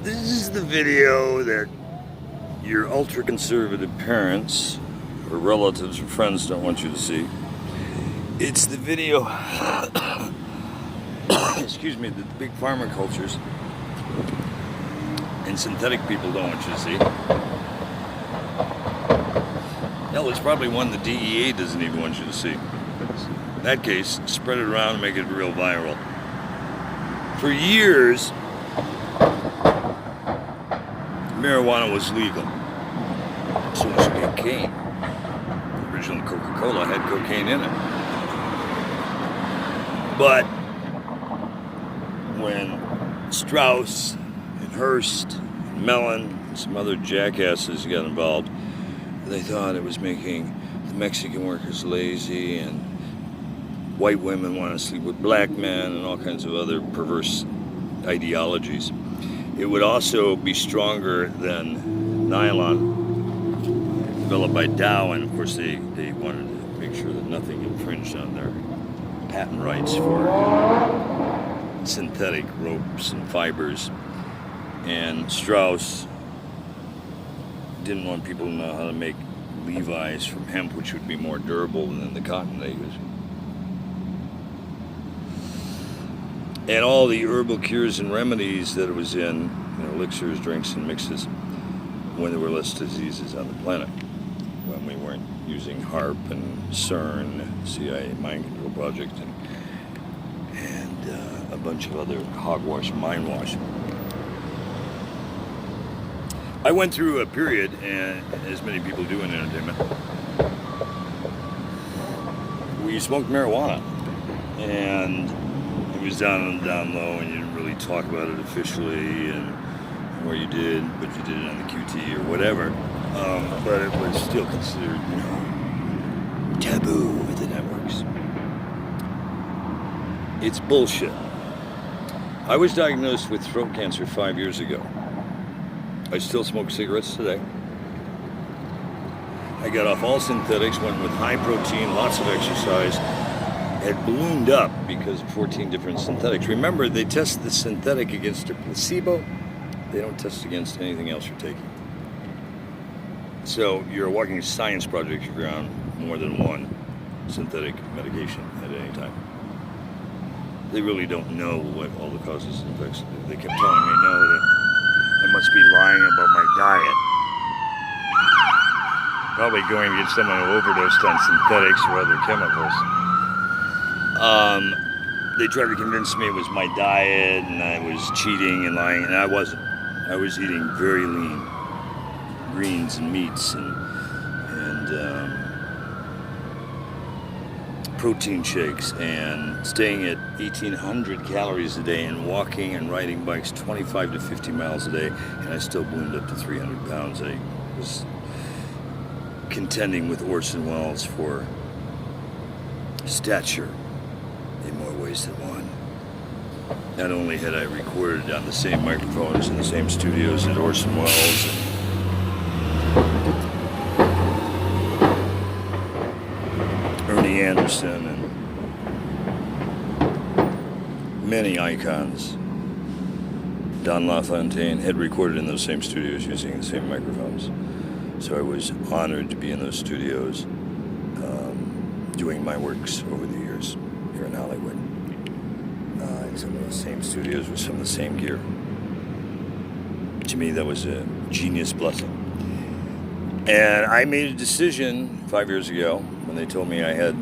This is the video that your ultra-conservative parents or relatives or friends don't want you to see. It's the video, excuse me, that the big pharma cultures and synthetic people don't want you to see. Hell, it's probably one the DEA doesn't even want you to see. In that case, spread it around and make it real viral. For years, marijuana was legal. So was cocaine. The original Coca-Cola had cocaine in it. But when Strauss and Hearst and Mellon and some other jackasses got involved, they thought it was making the Mexican workers lazy and white women want to sleep with black men and all kinds of other perverse ideologies. It would also be stronger than nylon, developed by Dow, and of course they wanted to make sure that nothing infringed on their patent rights for synthetic ropes and fibers. And Strauss didn't want people to know how to make Levi's from hemp, which would be more durable than the cotton they use. And all the herbal cures and remedies that it was in, elixirs, drinks, and mixes, when there were less diseases on the planet, when we weren't using HARP and CERN, CIA Mind Control Project, and a bunch of other hogwash, mind wash. I went through a period, and as many people do in entertainment, we smoked marijuana, and it was down low, and you didn't really talk about it officially, and or you did, but you did it on the QT or whatever. But it was still considered, taboo with the networks. It's bullshit. I was diagnosed with throat cancer 5 years ago. I still smoke cigarettes today. I got off all synthetics, went with high protein, lots of exercise. Had ballooned up because of 14 different synthetics. Remember, they test the synthetic against a placebo. They don't test against anything else you're taking. So you're a walking science project if you're on more than one synthetic medication at any time. They really don't know what all the causes and effects. They kept telling me, no, that I must be lying about my diet. Probably going to get someone who overdosed on synthetics or other chemicals. They tried to convince me it was my diet and I was cheating and lying, and I wasn't. I was eating very lean greens and meats and protein shakes and staying at 1,800 calories a day and walking and riding bikes 25 to 50 miles a day, and I still ballooned up to 300 pounds. I was contending with Orson Welles for stature in more ways than one. Not only had I recorded on the same microphones in the same studios as Orson Welles and Ernie Anderson and many icons, Don LaFontaine, had recorded in those same studios using the same microphones. So I was honored to be in those studios doing my works over the years here in Hollywood. In some of the same studios with some of the same gear. To me, that was a genius blessing. And I made a decision 5 years ago when they told me I had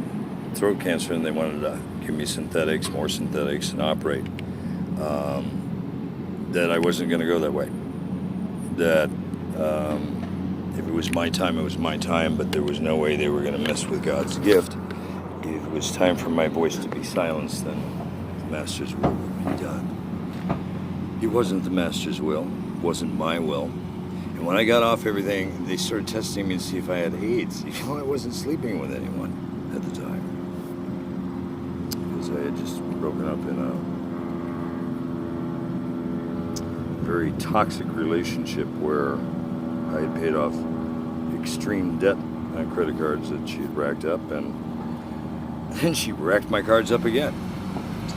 throat cancer and they wanted to give me synthetics, more synthetics, and operate, that I wasn't going to go that way. That if it was my time, it was my time, but there was no way they were going to mess with God's gift. If it was time for my voice to be silenced, then the Master's will would be done. It wasn't the Master's will, it wasn't my will. And when I got off everything, they started testing me to see if I had AIDS, even though I wasn't sleeping with anyone at the time. Because I had just broken up in a very toxic relationship where I had paid off extreme debt on credit cards that she had racked up, and then she racked my cards up again to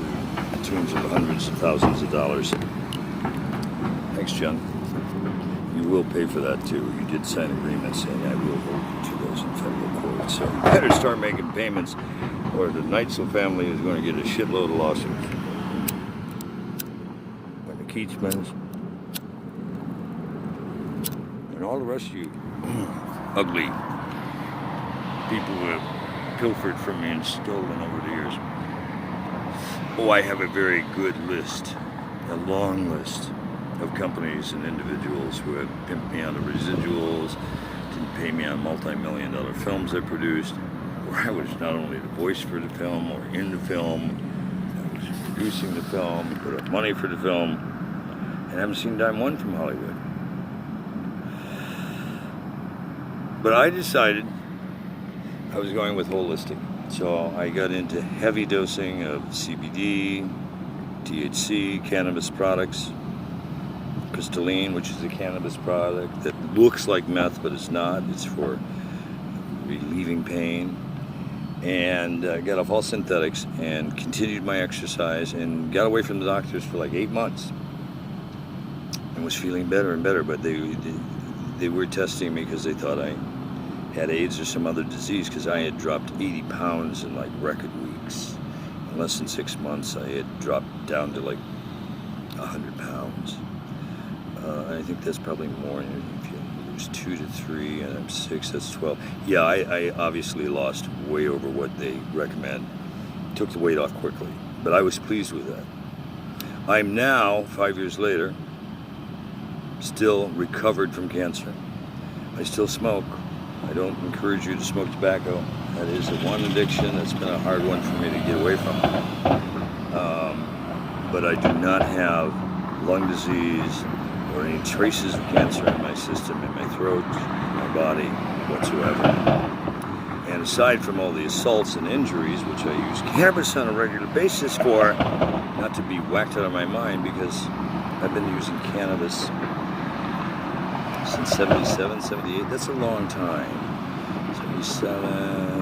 the tunes of hundreds of thousands of dollars. I Thanks, John. You will pay for that too. You did sign agreements saying I will hold you to those in federal court. So you better start making payments or the Neitzel family is going to get a shitload of lawsuits. And the Keachmans and all the rest of you ugly people who have pilfered from me and stolen over the years. Oh, I have a very good list, a long list of companies and individuals who have pimped me on the residuals, didn't pay me on multi-million-dollar films I produced, where I was not only the voice for the film or in the film, I was producing the film, put up money for the film, and I haven't seen dime one from Hollywood. But I decided I was going with holistic. So I got into heavy dosing of CBD, THC, cannabis products, crystalline, which is a cannabis product that looks like meth, but it's not. It's for relieving pain. And got off all synthetics and continued my exercise and got away from the doctors for like 8 months and was feeling better and better. But they were testing me because they thought I had AIDS or some other disease, because I had dropped 80 pounds in like record weeks. In less than 6 months, I had dropped down to like 100 pounds. I think that's probably more. If you lose 2 to 3 and I'm 6, that's 12. Yeah, I obviously lost way over what they recommend. Took the weight off quickly, but I was pleased with that. I'm now, 5 years later, still recovered from cancer. I still smoke. I don't encourage you to smoke tobacco. That is the one addiction that's been a hard one for me to get away from. But I do not have lung disease or any traces of cancer in my system, in my throat, in my body whatsoever. And aside from all the assaults and injuries, which I use cannabis on a regular basis for, not to be whacked out of my mind, because I've been using cannabis since 77, 78, that's a long time. 77,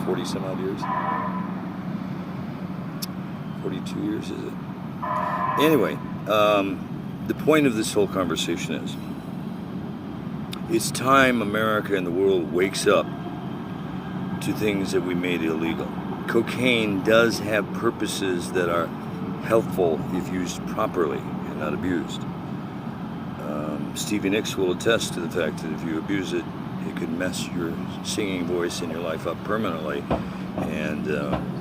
40 some odd years? 42 years, is it? Anyway, the point of this whole conversation is, it's time America and the world wakes up to things that we made illegal. Cocaine does have purposes that are helpful if used properly, not abused. Stevie Nicks will attest to the fact that if you abuse it, it could mess your singing voice and your life up permanently. And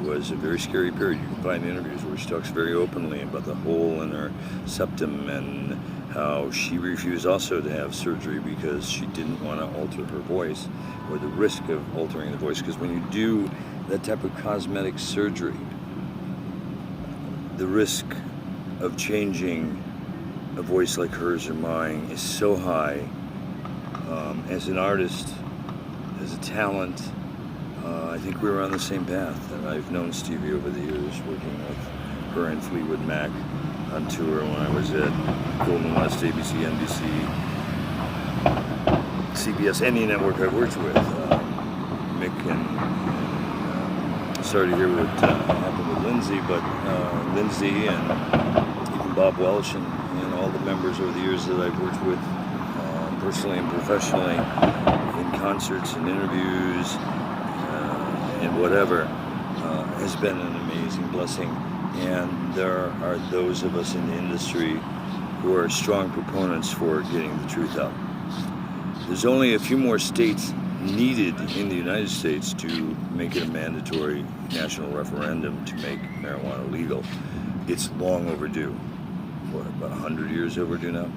was a very scary period. You can find interviews where she talks very openly about the hole in her septum and how she refused also to have surgery because she didn't want to alter her voice, or the risk of altering the voice. Because when you do that type of cosmetic surgery, the risk of changing a voice like hers or mine is so high. As an artist, as a talent, I think we were on the same path. And I've known Stevie over the years, working with her and Fleetwood Mac on tour when I was at Golden West, ABC, NBC, CBS, any network I've worked with. Mick and sorry to hear what happened with Lindsay, but Lindsay and even Bob Welch and all the members over the years that I've worked with, personally and professionally, in concerts and interviews and whatever, has been an amazing blessing. And there are those of us in the industry who are strong proponents for getting the truth out. There's only a few more states needed in the United States to make it a mandatory national referendum to make marijuana legal. It's long overdue. What, about 100 years overdue now?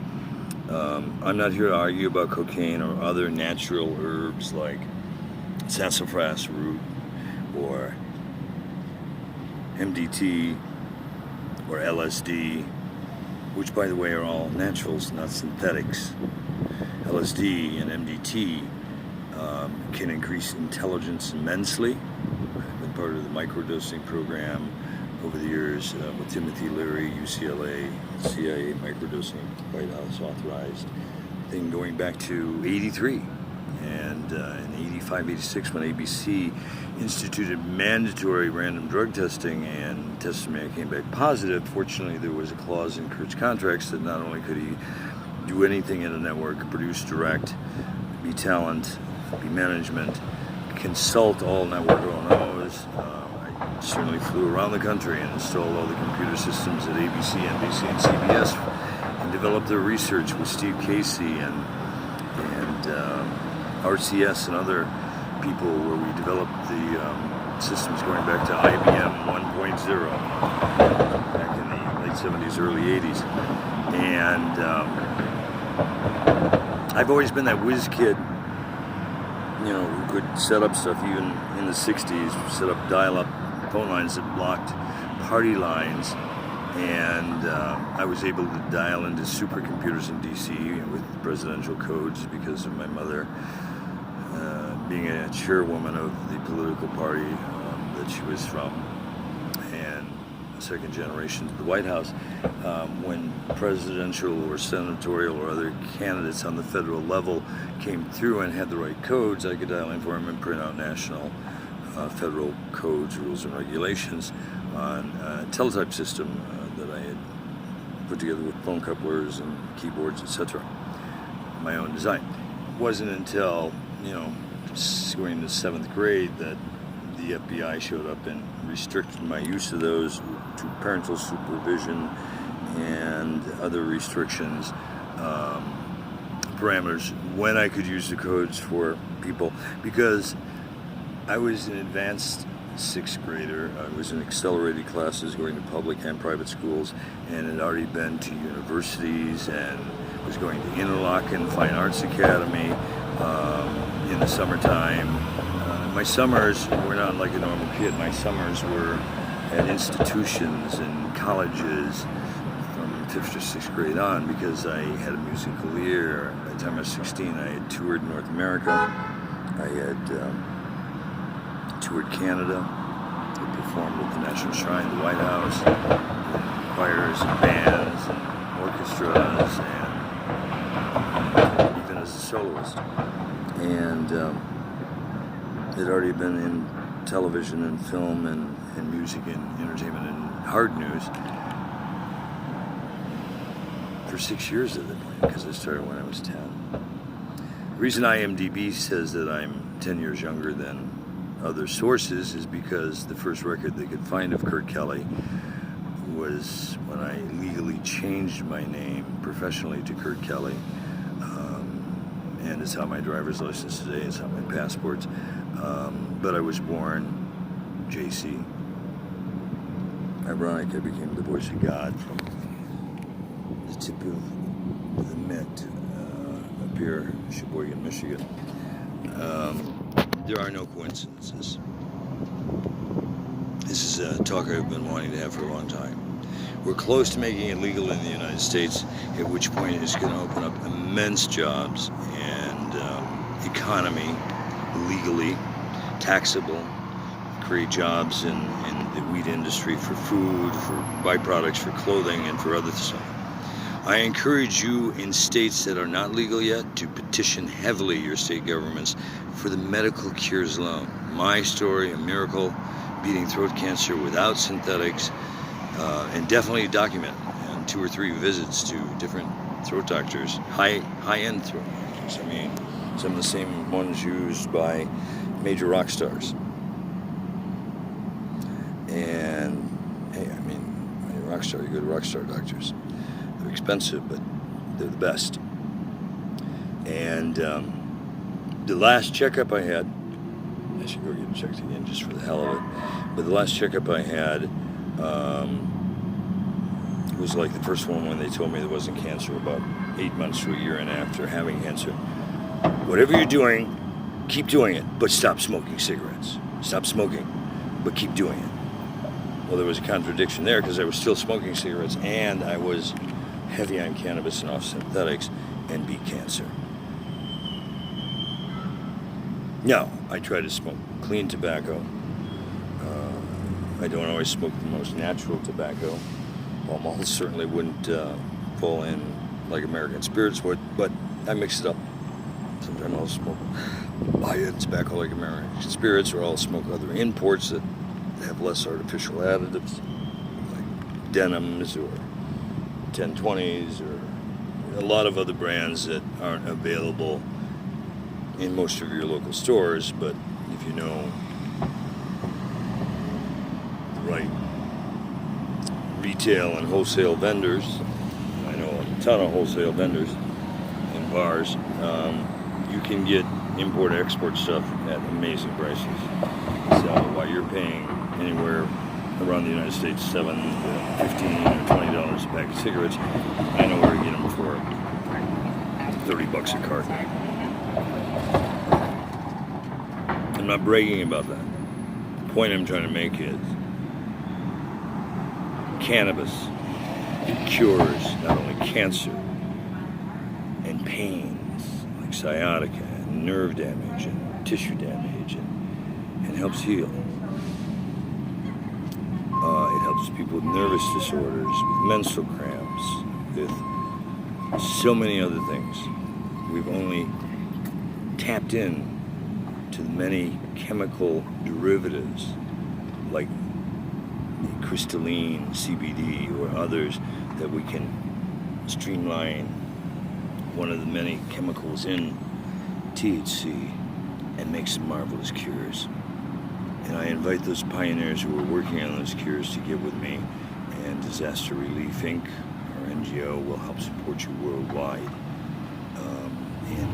I'm not here to argue about cocaine or other natural herbs like sassafras root or MDT or LSD, which, by the way, are all naturals, not synthetics. LSD and MDT can increase intelligence immensely. I've been part of the microdosing program over the years with Timothy Leary, UCLA, CIA microdosing, White House authorized thing going back to '83. And in 85, 86, when ABC instituted mandatory random drug testing and tested me, I came back positive. Fortunately, there was a clause in Kurt's contracts that not only could he do anything in a network, produce, direct, be talent, be management, consult all network O&Os. I certainly flew around the country and installed all the computer systems at ABC, NBC, and CBS, and developed their research with Steve Casey and RCS and other people, where we developed the systems going back to IBM 1.0 back in the late 70s, early 80s. And I've always been that whiz kid, you know, who could set up stuff. Even in the 60s, set up dial-up phone lines that blocked party lines. And I was able to dial into supercomputers in DC with presidential codes because of my mother being a chairwoman of the political party that she was from, and second generation to the White House. When presidential or senatorial or other candidates on the federal level came through and had the right codes, I could dial in for them and print out national federal codes, rules, and regulations on a teletype system that I had put together with phone couplers and keyboards, etc. My own design. It wasn't until, you know, going into 7th grade that the FBI showed up and restricted my use of those to parental supervision and other restrictions, parameters, when I could use the codes for people, because I was an advanced 6th grader. I was in accelerated classes going to public and private schools, and had already been to universities and was going to Interlochen Fine Arts Academy in the summertime. My summers were not like a normal kid. My summers were at institutions and colleges from 5th to 6th grade on, because I had a musical ear. By the time I was 16, I had toured North America. I had toured Canada. I performed at the National Shrine, the White House, choirs and bands and orchestras, and even as a soloist. And had already been in television and film and music and entertainment and hard news for 6 years at that point, because I started when I was 10. The reason IMDb says that I'm 10 years younger than other sources is because the first record they could find of Kurt Kelly was when I legally changed my name professionally to Kurt Kelly. And it's on my driver's license today, it's on my passports. But I was born JC. Ironic, I became the voice of God from the tip of the Met up here in Sheboygan, Michigan. There are no coincidences. This is a talk I've been wanting to have for a long time. We're close to making it legal in the United States, at which point it's going to open up immense jobs and economy, legally, taxable, create jobs in the wheat industry for food, for byproducts, for clothing, and for other stuff. I encourage you in states that are not legal yet to petition heavily your state governments for the medical cures loan. My story, a miracle, beating throat cancer without synthetics, and definitely document and 2 or 3 visits to different throat doctors, high-end throat doctors. I mean, some of the same ones used by major rock stars. And hey, I mean, you're a rock star, you go to rock star doctors. They're expensive, but they're the best. And the last checkup I had, I should go get checked again just for the hell of it, but the last checkup I had was like the first one when they told me there wasn't cancer, about 8 months to a year and after having cancer. Whatever you're doing, keep doing it, but stop smoking cigarettes. Stop smoking, but keep doing it. Well, there was a contradiction there, because I was still smoking cigarettes and I was heavy on cannabis and off synthetics and beat cancer. No, I try to smoke clean tobacco. I don't always smoke the most natural tobacco. Almost certainly wouldn't fall in like American Spirits would, but I mix it up. Sometimes I'll smoke high-end tobacco like American spirits, or I'll smoke other imports that have less artificial additives, like denims or 1020s, or a lot of other brands that aren't available in most of your local stores. But if you know the right retail and wholesale vendors, I know a ton of wholesale vendors in bars, you can get import-export stuff at amazing prices. So while you're paying anywhere around the United States $7 to $15 or $20 a pack of cigarettes, I know where to get them for $30 a carton. I'm not bragging about that. The point I'm trying to make is cannabis cures not only cancer and pains like sciatica and nerve damage and tissue damage, and helps heal. It helps people with nervous disorders, with menstrual cramps, with so many other things. We've only tapped in to the many chemical derivatives like crystalline CBD or others that we can streamline one of the many chemicals in THC and make some marvelous cures. And I invite those pioneers who are working on those cures to get with me, and Disaster Relief Inc., our NGO, will help support you worldwide in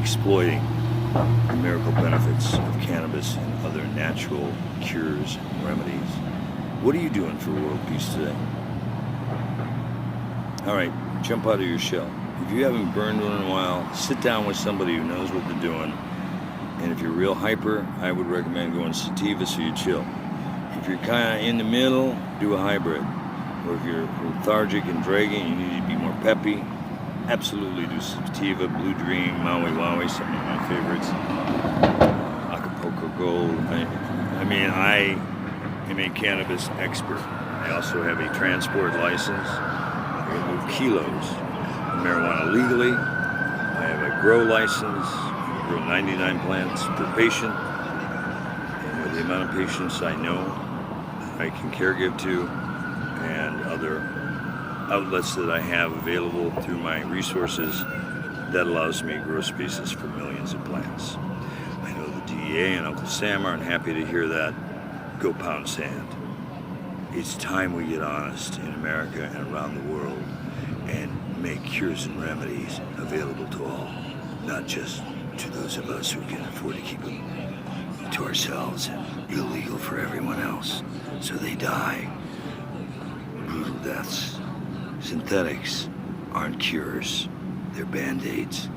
exploiting the miracle benefits of cannabis and other natural cures and remedies. What are you doing for world peace today? All right, jump out of your shell. If you haven't burned one in a while, sit down with somebody who knows what they're doing. And if you're real hyper, I would recommend going sativa so you chill. If you're kind of in the middle, do a hybrid. Or if you're lethargic and dragging, you need to be more peppy, absolutely do sativa, Blue Dream, Maui Wowie, some of my favorites. Acapulco Gold. I am a cannabis expert. I also have a transport license. I can move kilos of marijuana legally. I have a grow license. I grow 99 plants per patient. And with the amount of patients I know I can caregive to, and other outlets that I have available through my resources, that allows me to grow species for millions of plants. I know the DEA and Uncle Sam aren't happy to hear that. Go pound sand. It's time we get honest in America and around the world and make cures and remedies available to all, not just to those of us who can afford to keep them to ourselves and illegal for everyone else, so they die brutal deaths. Synthetics aren't cures, they're band-aids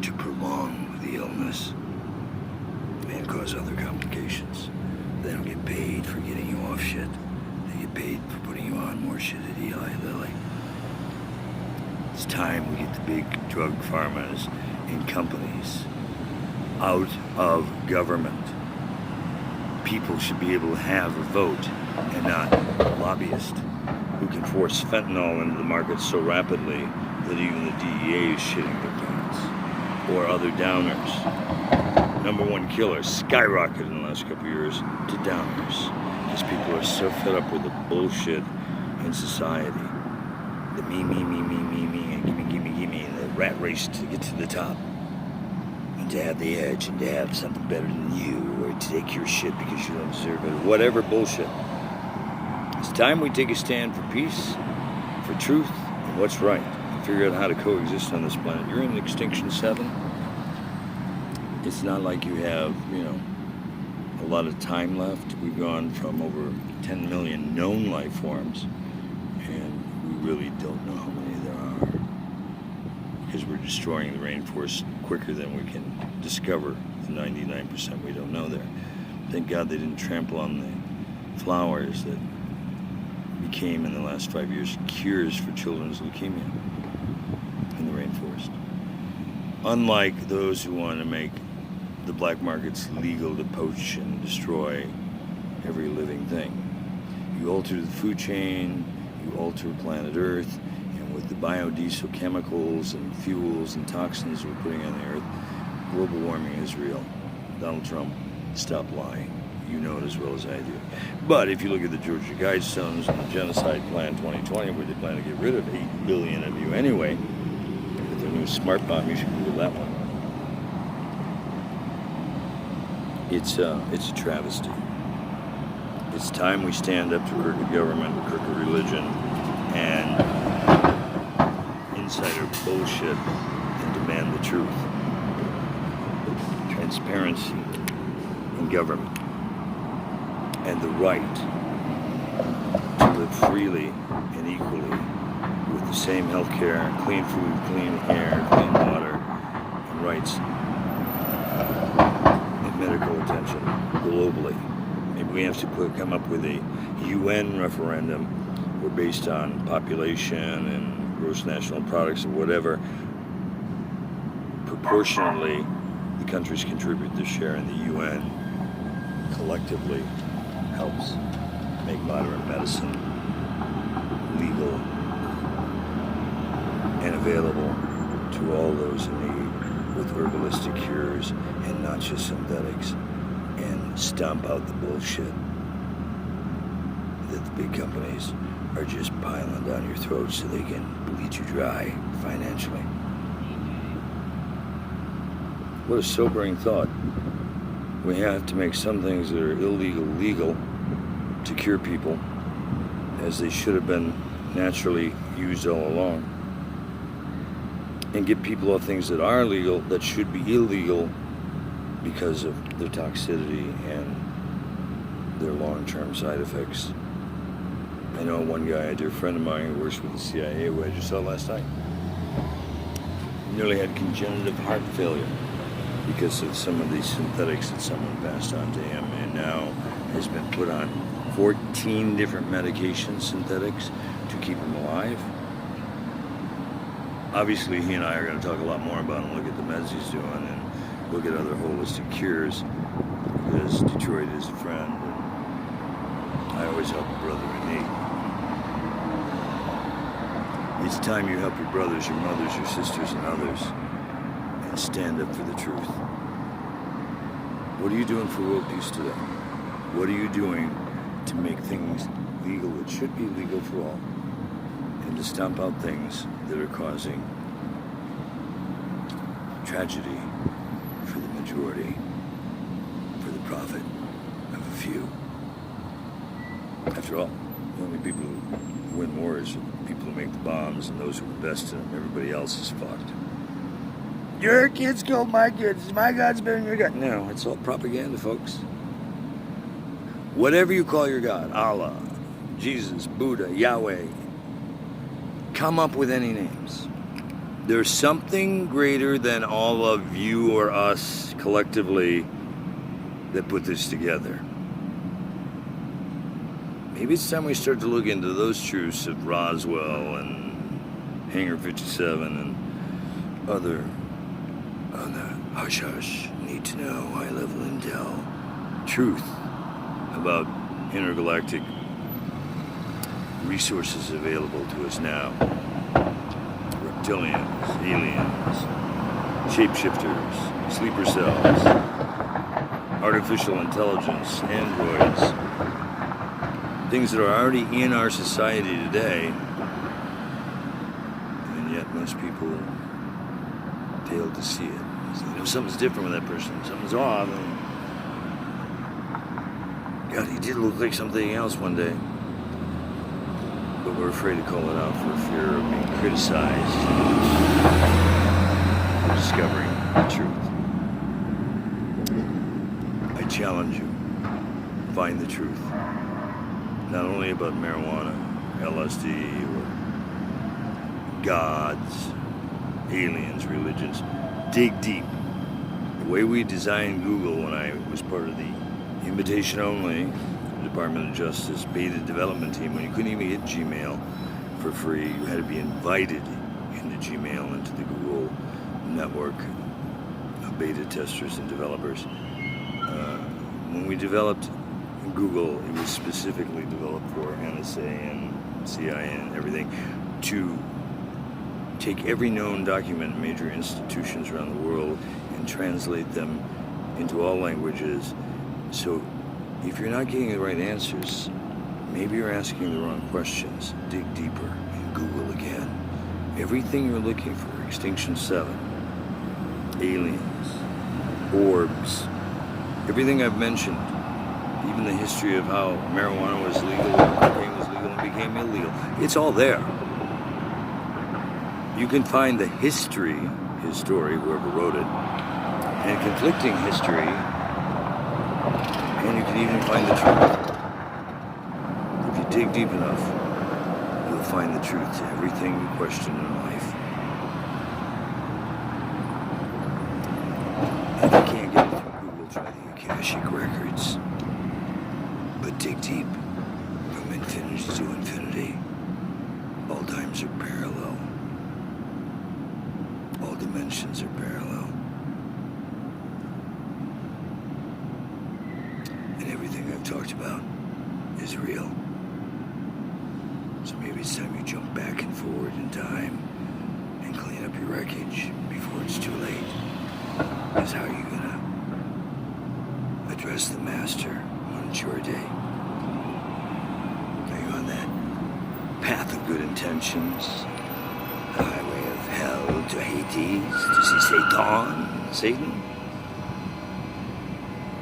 to prolong the illness and cause other complications. They don't get paid for getting you off shit. They get paid for putting you on more shit at Eli Lilly. It's time we get the big drug pharmas and companies out of government. People should be able to have a vote and not lobbyists who can force fentanyl into the market so rapidly that even the DEA is shitting their pants, or other downers. Number one killer skyrocketed in the last couple of years to downers, because people are so fed up with the bullshit in society. The me, and gimme, and the rat race to get to the top, and to have the edge, and to have something better than you, or to take your shit because you don't deserve it, whatever bullshit. It's time we take a stand for peace, for truth, and what's right, and figure out how to coexist on this planet. You're in Extinction 7. It's not like you have, a lot of time left. We've gone from over 10 million known life forms, and we really don't know how many there are, because we're destroying the rainforest quicker than we can discover the 99% we don't know there. Thank God they didn't trample on the flowers that became, in the last 5 years, cures for children's leukemia in the rainforest. Unlike those who want to make the black markets legal to poach and destroy every living thing. You alter the food chain, you alter planet Earth, and with the biodiesel chemicals and fuels and toxins we're putting on the Earth, Global warming is real. Donald Trump, stop lying. You know it as well as I do. But if you look at the Georgia Guidestones and the Genocide Plan 2020, where they plan to get rid of 8 billion of you anyway, with their new smart bomb, you should Google that one. It's a travesty. It's time we stand up to crooked government, crooked religion, and insider bullshit and demand the truth. Transparency in government and the right to live freely and equally with the same health care, clean food, clean air, clean water, and rights and medical attention globally. Maybe we have to come up with a UN referendum where, based on population and gross national products or whatever, proportionally the countries contribute their share, and the UN collectively helps make modern medicine legal and available to all those in need with herbalistic cures and not just synthetics, and stomp out the bullshit that the big companies are just piling down your throat so they can bleed you dry financially. What a sobering thought. We have to make some things that are illegal legal to cure people, as they should have been naturally used all along, and get people off things that are legal that should be illegal because of their toxicity and their long-term side effects. I know one guy, a dear friend of mine who works with the CIA, who I just saw last night, nearly had congenital heart failure because of some of these synthetics that someone passed on to him, and now has been put on 14 different medications, synthetics, to keep him alive. Obviously, he and I are going to talk a lot more about him, look at the meds he's doing, and look at other holistic cures, because Detroit is a friend, and I always help a brother in need. It's time you help your brothers, your mothers, your sisters, and others, and stand up for the truth. What are you doing for world peace today? What are you doing to make things legal that should be legal for all, and to stomp out things that are causing tragedy for the majority, for the profit of a few? After all, the only people who win wars are the people who make the bombs and those who invest in them. Everybody else is fucked. Your kids killed my kids. My God's better than your God. No, it's all propaganda, folks. Whatever you call your God, Allah, Jesus, Buddha, Yahweh, come up with any names. There's something greater than all of you or us collectively that put this together. Maybe it's time we start to look into those truths of Roswell and Hangar 57 and other hush-hush, need to know, high-level intel, truth about intergalactic resources available to us now. Reptilians, aliens, shapeshifters, sleeper cells, artificial intelligence, androids, things that are already in our society today, and yet most people fail to see it. So, something's different with that person, something's off. God, he did look like something else one day. But we're afraid to call it out for fear of being criticized for discovering the truth. I challenge you, find the truth. Not only about marijuana, LSD, or gods, aliens, religions. Dig deep. The way we designed Google when I was part of the invitation only Department of Justice beta development team, when you couldn't even get Gmail for free, you had to be invited into Gmail, into the Google network of beta testers and developers. When we developed Google, it was specifically developed for NSA and CIA and everything to take every known document in major institutions around the world and translate them into all languages. So if you're not getting the right answers, maybe you're asking the wrong questions. Dig deeper and Google again. Everything you're looking for, Extinction 7, aliens, orbs, everything I've mentioned, even the history of how marijuana was legal, cocaine was legal, and became illegal. It's all there. You can find the history, his story, whoever wrote it, and conflicting history, and you can even find the truth. If you dig deep enough, you'll find the truth to everything you question in life. If you can't get it from Google, try the Akashic Records. But dig deep, from infinity to infinity. All times are parallel. All dimensions are parallel. And everything I've talked about is real. So maybe it's time you jump back and forward in time and clean up your wreckage before it's too late. Because how are you gonna address the master when it's your day? Are you on that path of good intentions? The highway of hell to Hades to see Satan?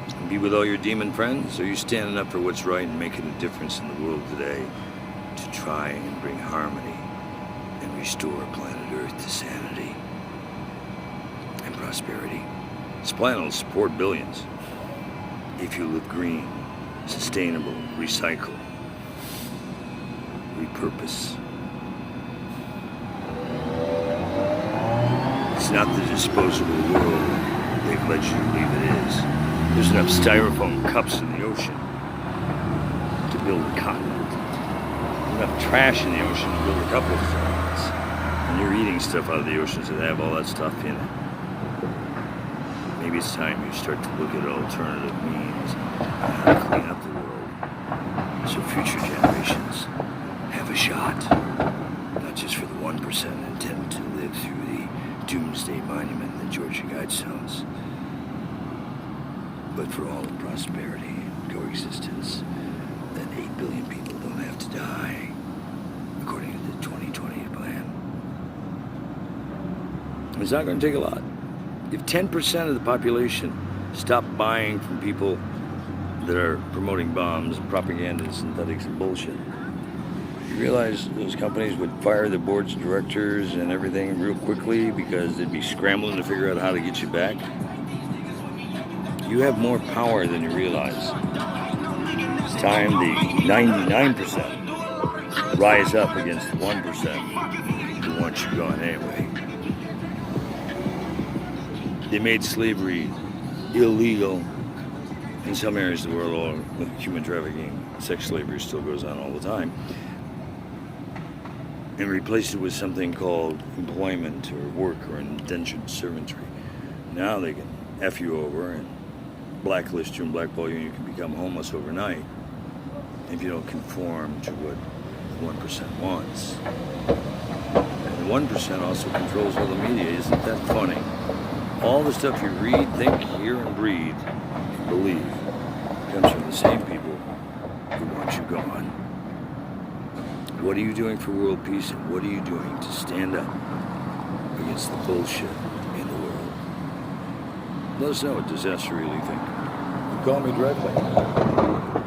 And be with all your demon friends? Or are you standing up for what's right and making a difference in the world today to try and bring harmony and restore planet Earth to sanity and prosperity? This planet will support billions if you live green, sustainable, recycle, repurpose. It's not the disposable world they've led you to believe it is. There's enough styrofoam cups in the ocean to build a continent. Enough trash in the ocean to build a couple of continents. And you're eating stuff out of the oceans that have all that stuff in it. Maybe it's time you start to look at alternative means how to clean up the world so future generations have a shot. Not just for the 1% intended to live through the doomsday monument in the Georgia Guidestones, but for all in prosperity and coexistence, that 8 billion people don't have to die, according to the 2020 plan. It's not going to take a lot. If 10% of the population stop buying from people that are promoting bombs, propaganda, synthetics, and bullshit, you realize those companies would fire the boards of directors and everything real quickly because they'd be scrambling to figure out how to get you back? You have more power than you realize. It's time the 99% rise up against the 1% who want you gone anyway. They made slavery illegal in some areas of the world, all with human trafficking. Sex slavery still goes on all the time. And replaced it with something called employment or work or indentured servantry. Now they can F you over and blacklist you and blackball you, and you can become homeless overnight if you don't conform to what the 1% wants. And the 1% also controls all the media. Isn't that funny? All the stuff you read, think, hear, and breathe, and believe comes from the same people who want you gone. What are you doing for world peace, and what are you doing to stand up against the bullshit in the world? Let us know at Disaster Relief Inc. Call me directly.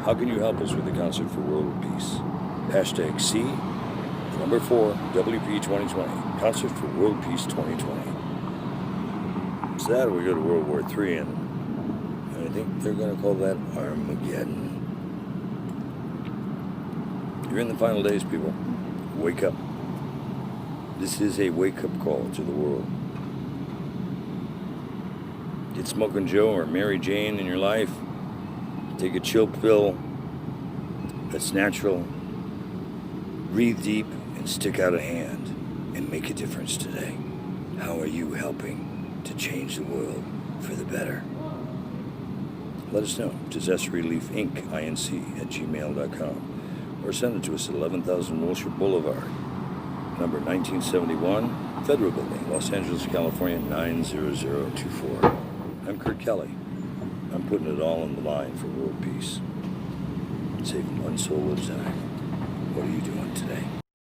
How can you help us with the Concert for World Peace? Hashtag C, the number 4, WP 2020. Concert for World Peace 2020. It's that, or we go to World War III, and I think they're going to call that Armageddon. You're in the final days, people. Wake up. This is a wake-up call to the world. Get Smoking Joe or Mary Jane in your life. Take a chill pill that's natural. Breathe deep and stick out a hand and make a difference today. How are you helping to change the world for the better? Let us know. Disaster Relief Inc. INC @gmail.com, or send it to us at 11,000 Wilshire Boulevard, number 1971, Federal Building, Los Angeles, California, 90024. I'm Kurt Kelly. I'm putting it all on the line for world peace. Saving one soul at a time. What are you doing today?